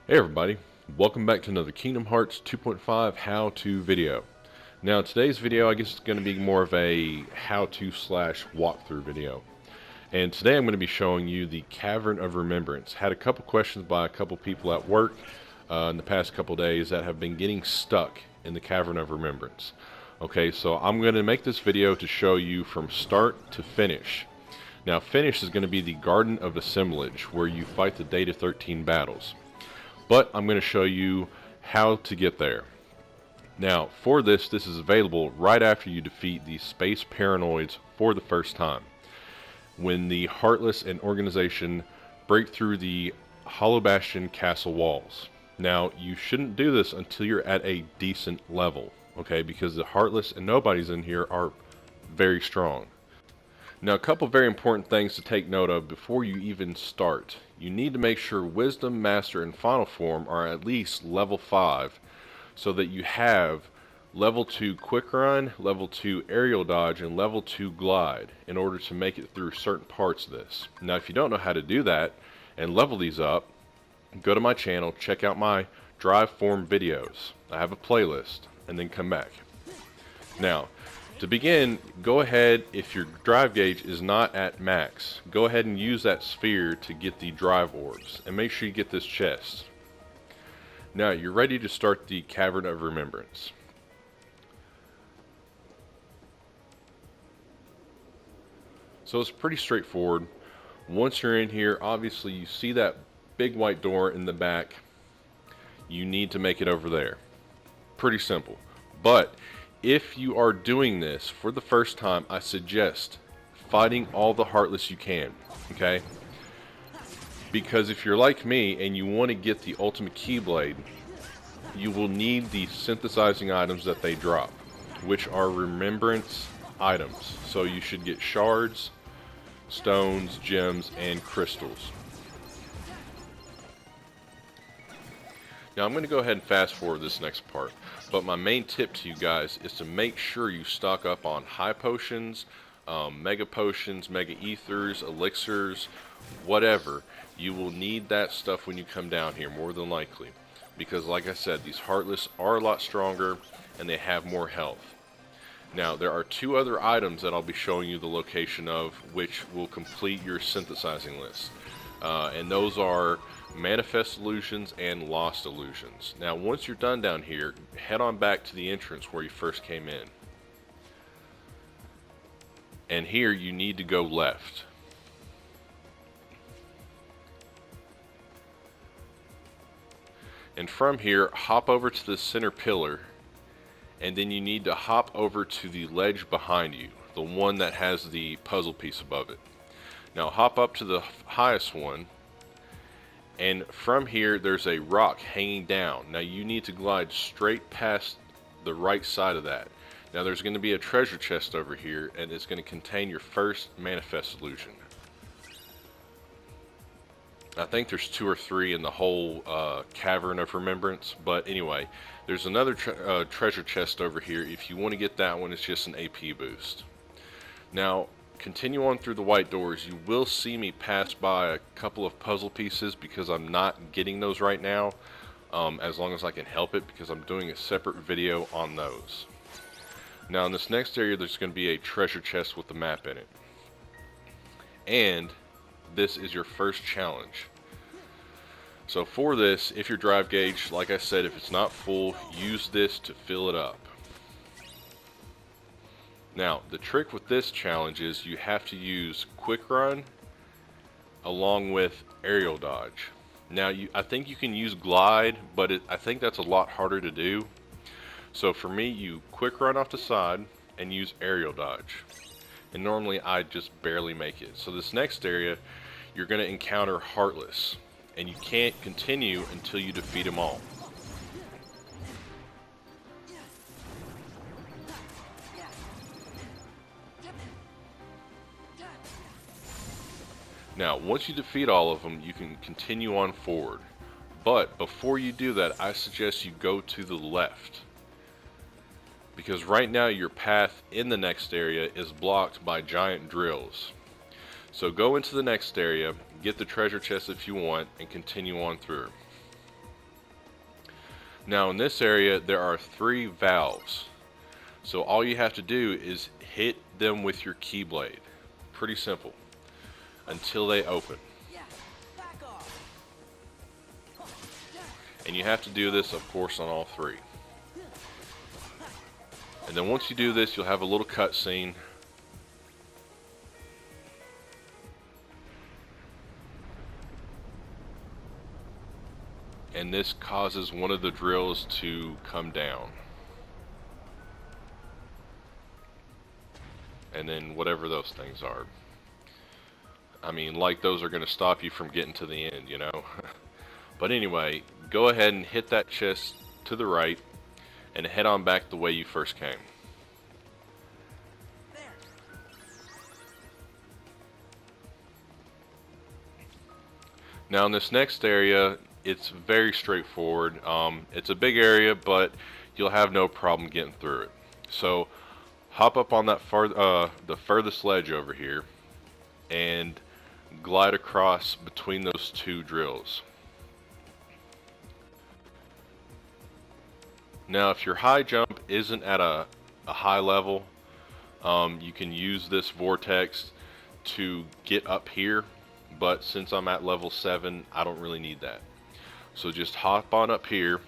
Hey everybody, welcome back to another Kingdom Hearts 2.5 how-to video. Now today's video I guess is going to be more of a how-to slash walkthrough video. And today I'm going to be showing you the Cavern of Remembrance. Had a couple questions by a couple people at work in the past couple days that have been getting stuck in the Cavern of Remembrance. Okay, so I'm going to make this video to show you from start to finish. Now finish is going to be the Garden of Assemblage, where you fight the Data 13 battles. But I'm going to show you how to get there. Now, for this is available right after you defeat the Space Paranoids for the first time, when the Heartless and Organization break through the Hollow Bastion castle walls. Now, you shouldn't do this until you're at a decent level, okay, because the Heartless and Nobodies in here are very strong. Now, a couple very important things to take note of before you even start. You need to make sure Wisdom, Master, and Final Form are at least level 5, so that you have level 2 Quick Run, level 2 Aerial Dodge, and level 2 Glide in order to make it through certain parts of this. Now, if you don't know how to do that and level these up, go to my channel, check out my Drive Form videos. I have a playlist, and then come back. Now, to begin, go ahead, if your drive gauge is not at max, go ahead and use that sphere to get the drive orbs, and make sure you get this chest. Now you're ready to start the Cavern of Remembrance. So it's pretty straightforward. Once you're in here, obviously you see that big white door in the back. You need to make it over there. Pretty simple. But if you are doing this for the first time, I suggest fighting all the Heartless you can, okay? Because if you're like me and you want to get the Ultima Keyblade, you will need the synthesizing items that they drop, which are Remembrance items. So you should get Shards, Stones, Gems, and Crystals. Now I'm going to go ahead and fast forward this next part, but my main tip to you guys is to make sure you stock up on high potions, mega potions, mega ethers, elixirs, whatever. You will need that stuff when you come down here, more than likely, because like I said, these Heartless are a lot stronger and they have more health. Now there are two other items that I'll be showing you the location of, which will complete your synthesizing list, and those are Manifest Illusions and Lost Illusions. Now once you're done down here, head on back to the entrance where you first came in. And here you need to go left. And from here, hop over to the center pillar, and then you need to hop over to the ledge behind you, the one that has the puzzle piece above it. Now hop up to the highest one, and from here there's a rock hanging down. Now you need to glide straight past the right side of that. Now there's going to be a treasure chest over here, and it's going to contain your first Manifest Illusion. I think there's 2 or 3 in the whole Cavern of Remembrance, but anyway, there's another treasure chest over here. If you want to get that one, it's just an AP boost. Now continue on through the white doors. You will see me pass by a couple of puzzle pieces because I'm not getting those right now, as long as I can help it, because I'm doing a separate video on those. Now in this next area there's going to be a treasure chest with the map in it, and this is your first challenge. So for this, if your drive gauge, like I said, if it's not full, use this to fill it up. Now the trick with this challenge is you have to use Quick Run along with Aerial Dodge. Now I think you can use Glide, but I think that's a lot harder to do. So for me, you Quick Run off the side and use Aerial Dodge. And normally I just barely make it. So this next area, you're going to encounter Heartless, and you can't continue until you defeat them all. Now once you defeat all of them, you can continue on forward. But before you do that, I suggest you go to the left, because right now your path in the next area is blocked by giant drills. So go into the next area, get the treasure chest if you want, and continue on through. Now in this area there are 3 valves. So all you have to do is hit them with your Keyblade. Pretty simple. Until they open. And you have to do this, of course, on all 3. And then once you do this, you'll have a little cutscene. And this causes one of the drills to come down. And then whatever those things are. I mean, like those are going to stop you from getting to the end, you know. But anyway, go ahead and hit that chest to the right and head on back the way you first came. Now in this next area, it's very straightforward. It's a big area, but you'll have no problem getting through it. So hop up on that the furthest ledge over here and glide across between those 2 drills. Now if your high jump isn't at a high level, you can use this vortex to get up here, but since I'm at level 7, I don't really need that. So just hop on up here.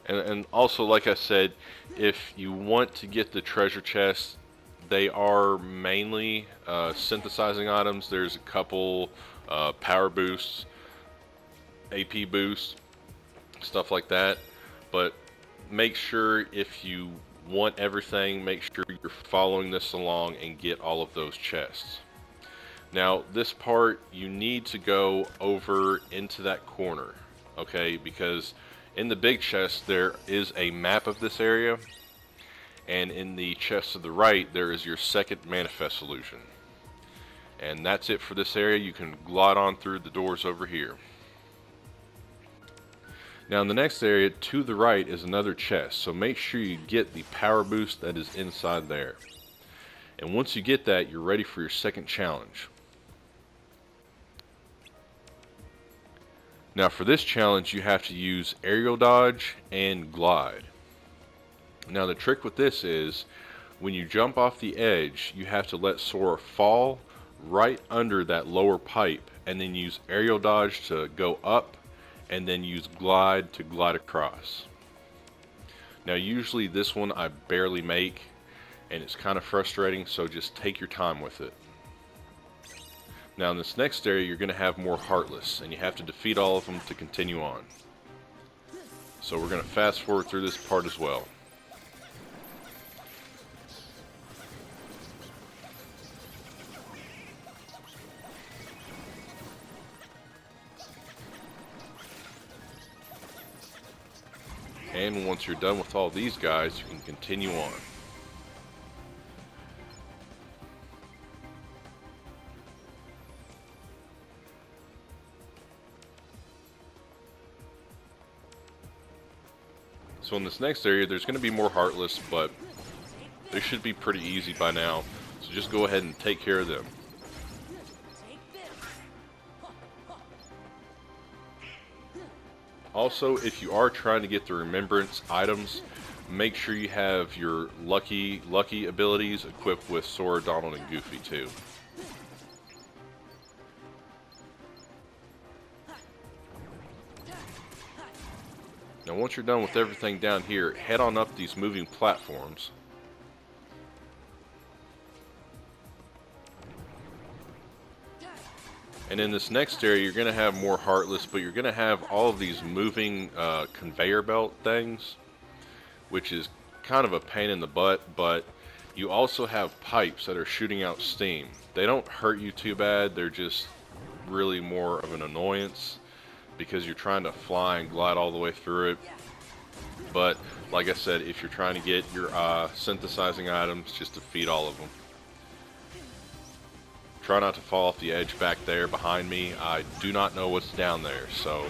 And also, like I said, if you want to get the treasure chests, they are mainly synthesizing items. There's a couple power boosts, AP boosts, stuff like that. But make sure if you want everything, make sure you're following this along and get all of those chests. Now this part, you need to go over into that corner, okay, because in the big chest there is a map of this area, and in the chest to the right there is your second manifest solution. And that's it for this area. You can glide on through the doors over here. Now in the next area to the right is another chest, so make sure you get the power boost that is inside there. And once you get that, you're ready for your second challenge. Now for this challenge you have to use aerial dodge and glide. Now the trick with this is when you jump off the edge, you have to let Sora fall right under that lower pipe and then use aerial dodge to go up and then use glide to glide across. Now usually this one I barely make and it's kind of frustrating, so just take your time with it. Now in this next area you're going to have more Heartless and you have to defeat all of them to continue on. So we're going to fast forward through this part as well. And once you're done with all these guys, you can continue on. So in this next area, there's going to be more Heartless, but they should be pretty easy by now. So just go ahead and take care of them. Also, if you are trying to get the Remembrance items, make sure you have your lucky abilities equipped with Sora, Donald, and Goofy too. Now once you're done with everything down here, head on up these moving platforms. And in this next area, you're going to have more Heartless, but you're going to have all of these moving conveyor belt things, which is kind of a pain in the butt, but you also have pipes that are shooting out steam. They don't hurt you too bad, they're just really more of an annoyance because you're trying to fly and glide all the way through it. But like I said, if you're trying to get your synthesizing items, just defeat all of them. Try not to fall off the edge back there behind me. I do not know what's down there, so...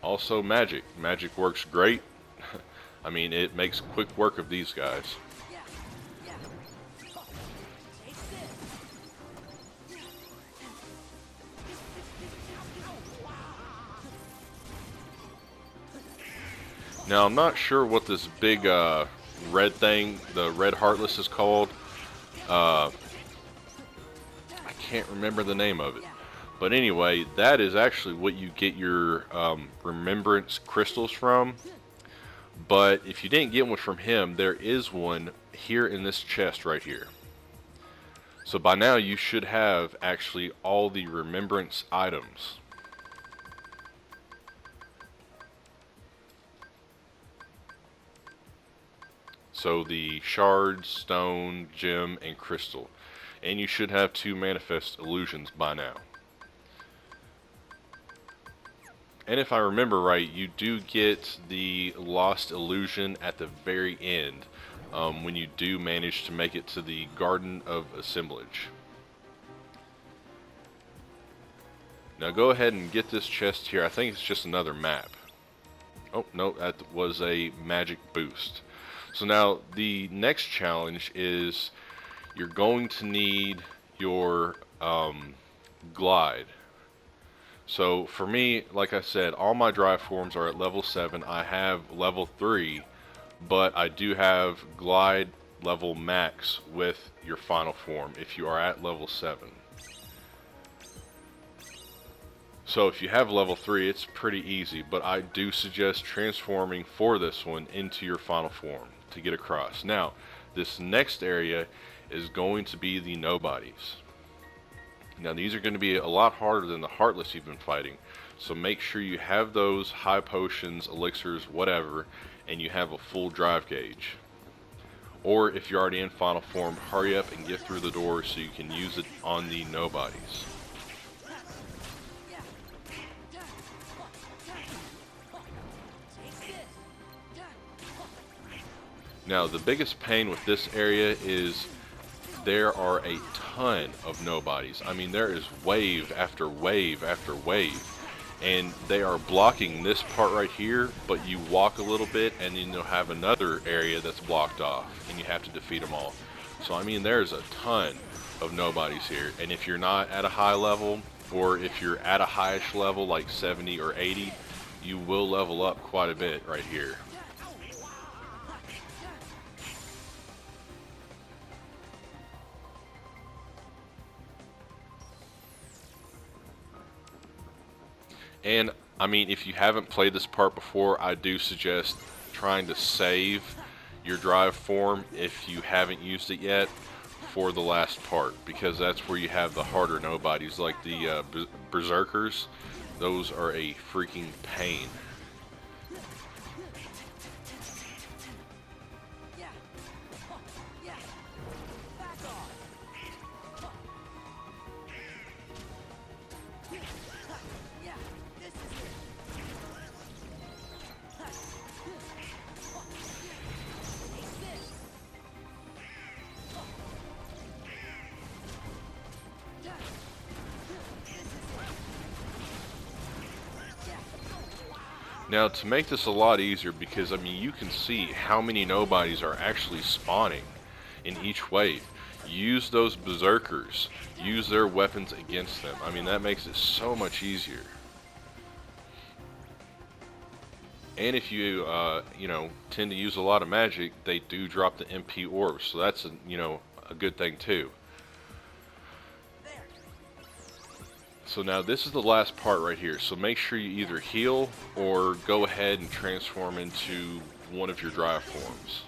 Also magic. Magic works great. I mean, it makes quick work of these guys. Now, I'm not sure what this big red thing, the red heartless, is called. I can't remember the name of it. But anyway, that is actually what you get your Remembrance Crystals from. But if you didn't get one from him, there is one here in this chest right here. So by now you should have actually all the Remembrance items. So the Shard, Stone, Gem, and Crystal. And you should have 2 Manifest Illusions by now. And if I remember right, you do get the Lost Illusion at the very end, when you do manage to make it to the Garden of Assemblage. Now go ahead and get this chest here. I think it's just another map. Oh, no, that was a magic boost. So now the next challenge is you're going to need your glide. So for me, like I said, all my drive forms are at level 7. I have level 3, but I do have glide level max with your final form if you are at level 7. So if you have level 3, it's pretty easy, but I do suggest transforming for this one into your final form to get across. Now, this next area is going to be the nobodies. Now these are going to be a lot harder than the Heartless you've been fighting, so make sure you have those high potions, elixirs, whatever, and you have a full drive gauge. Or if you're already in final form, hurry up and get through the door so you can use it on the nobodies. Now the biggest pain with this area is there are a ton of nobodies. I mean, there is wave after wave after wave, and they are blocking this part right here, but you walk a little bit and then you'll have another area that's blocked off and you have to defeat them all. So I mean, there's a ton of nobodies here, and if you're not at a high level, or if you're at a highish level like 70 or 80, you will level up quite a bit right here. And I mean, if you haven't played this part before, I do suggest trying to save your drive form if you haven't used it yet for the last part, because that's where you have the harder nobodies like the berserkers. Those are a freaking pain. Now to make this a lot easier, because I mean you can see how many nobodies are actually spawning in each wave, use those berserkers, use their weapons against them. I mean, that makes it so much easier. And if you you know, tend to use a lot of magic, they do drop the MP orbs, so that's a, you know, a good thing too. So now this is the last part right here, so make sure you either heal or go ahead and transform into one of your drive forms.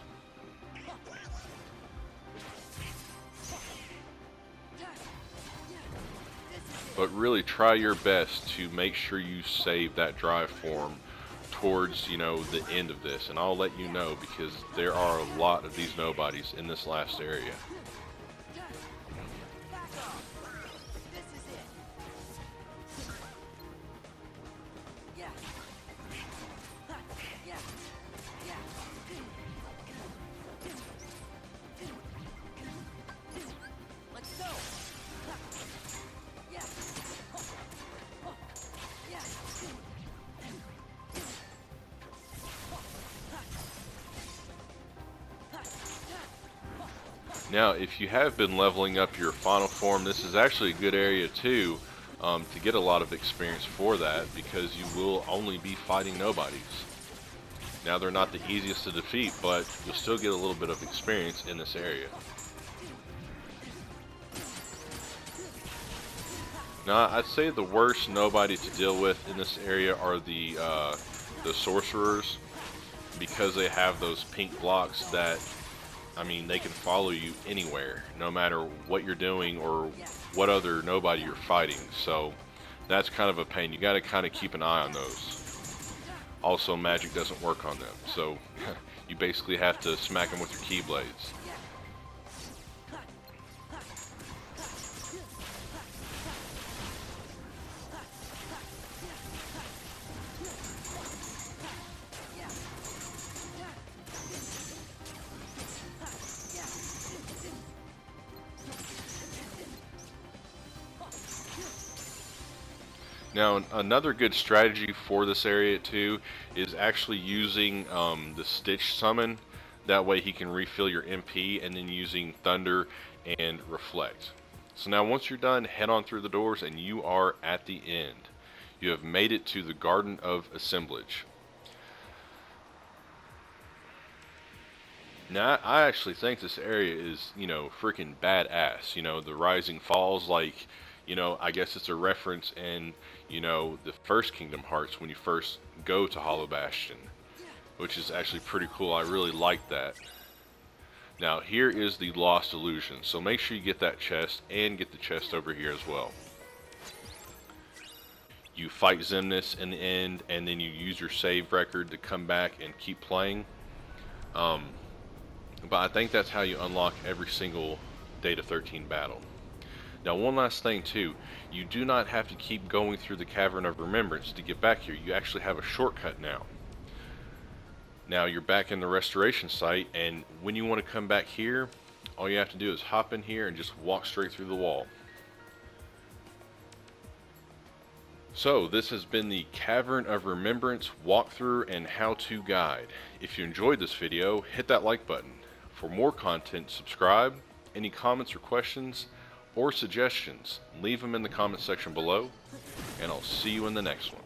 But really try your best to make sure you save that drive form towards, you know, the end of this, and I'll let you know because there are a lot of these nobodies in this last area. Now, if you have been leveling up your final form, this is actually a good area too, to get a lot of experience for that, because you will only be fighting nobodies. Now, they're not the easiest to defeat, but you'll still get a little bit of experience in this area. Now, I'd say the worst nobody to deal with in this area are the sorcerers, because they have those pink blocks that, I mean, they can follow you anywhere, no matter what you're doing or what other nobody you're fighting. So that's kind of a pain. You got to kind of keep an eye on those. Also, magic doesn't work on them, so you basically have to smack them with your keyblades. Now, another good strategy for this area too is actually using the Stitch summon. That way he can refill your MP, and then using Thunder and Reflect. So now once you're done, head on through the doors and you are at the end. You have made it to the Garden of Assemblage. Now, I actually think this area is, freaking badass. The Rising Falls, like, I guess it's a reference in, the first Kingdom Hearts when you first go to Hollow Bastion, which is actually pretty cool. I really like that. Now, here is the Lost Illusion, so make sure you get that chest and get the chest over here as well. You fight Xemnas in the end, and then you use your save record to come back and keep playing. But I think that's how you unlock every single Data 13 battle. Now, one last thing too, you do not have to keep going through the Cavern of Remembrance to get back here. You actually have a shortcut now. Now you're back in the restoration site, and when you want to come back here, all you have to do is hop in here and just walk straight through the wall. So this has been the Cavern of Remembrance walkthrough and how-to guide. If you enjoyed this video, hit that like button. For more content, subscribe. Any comments or questions or suggestions, leave them in the comment section below, and I'll see you in the next one.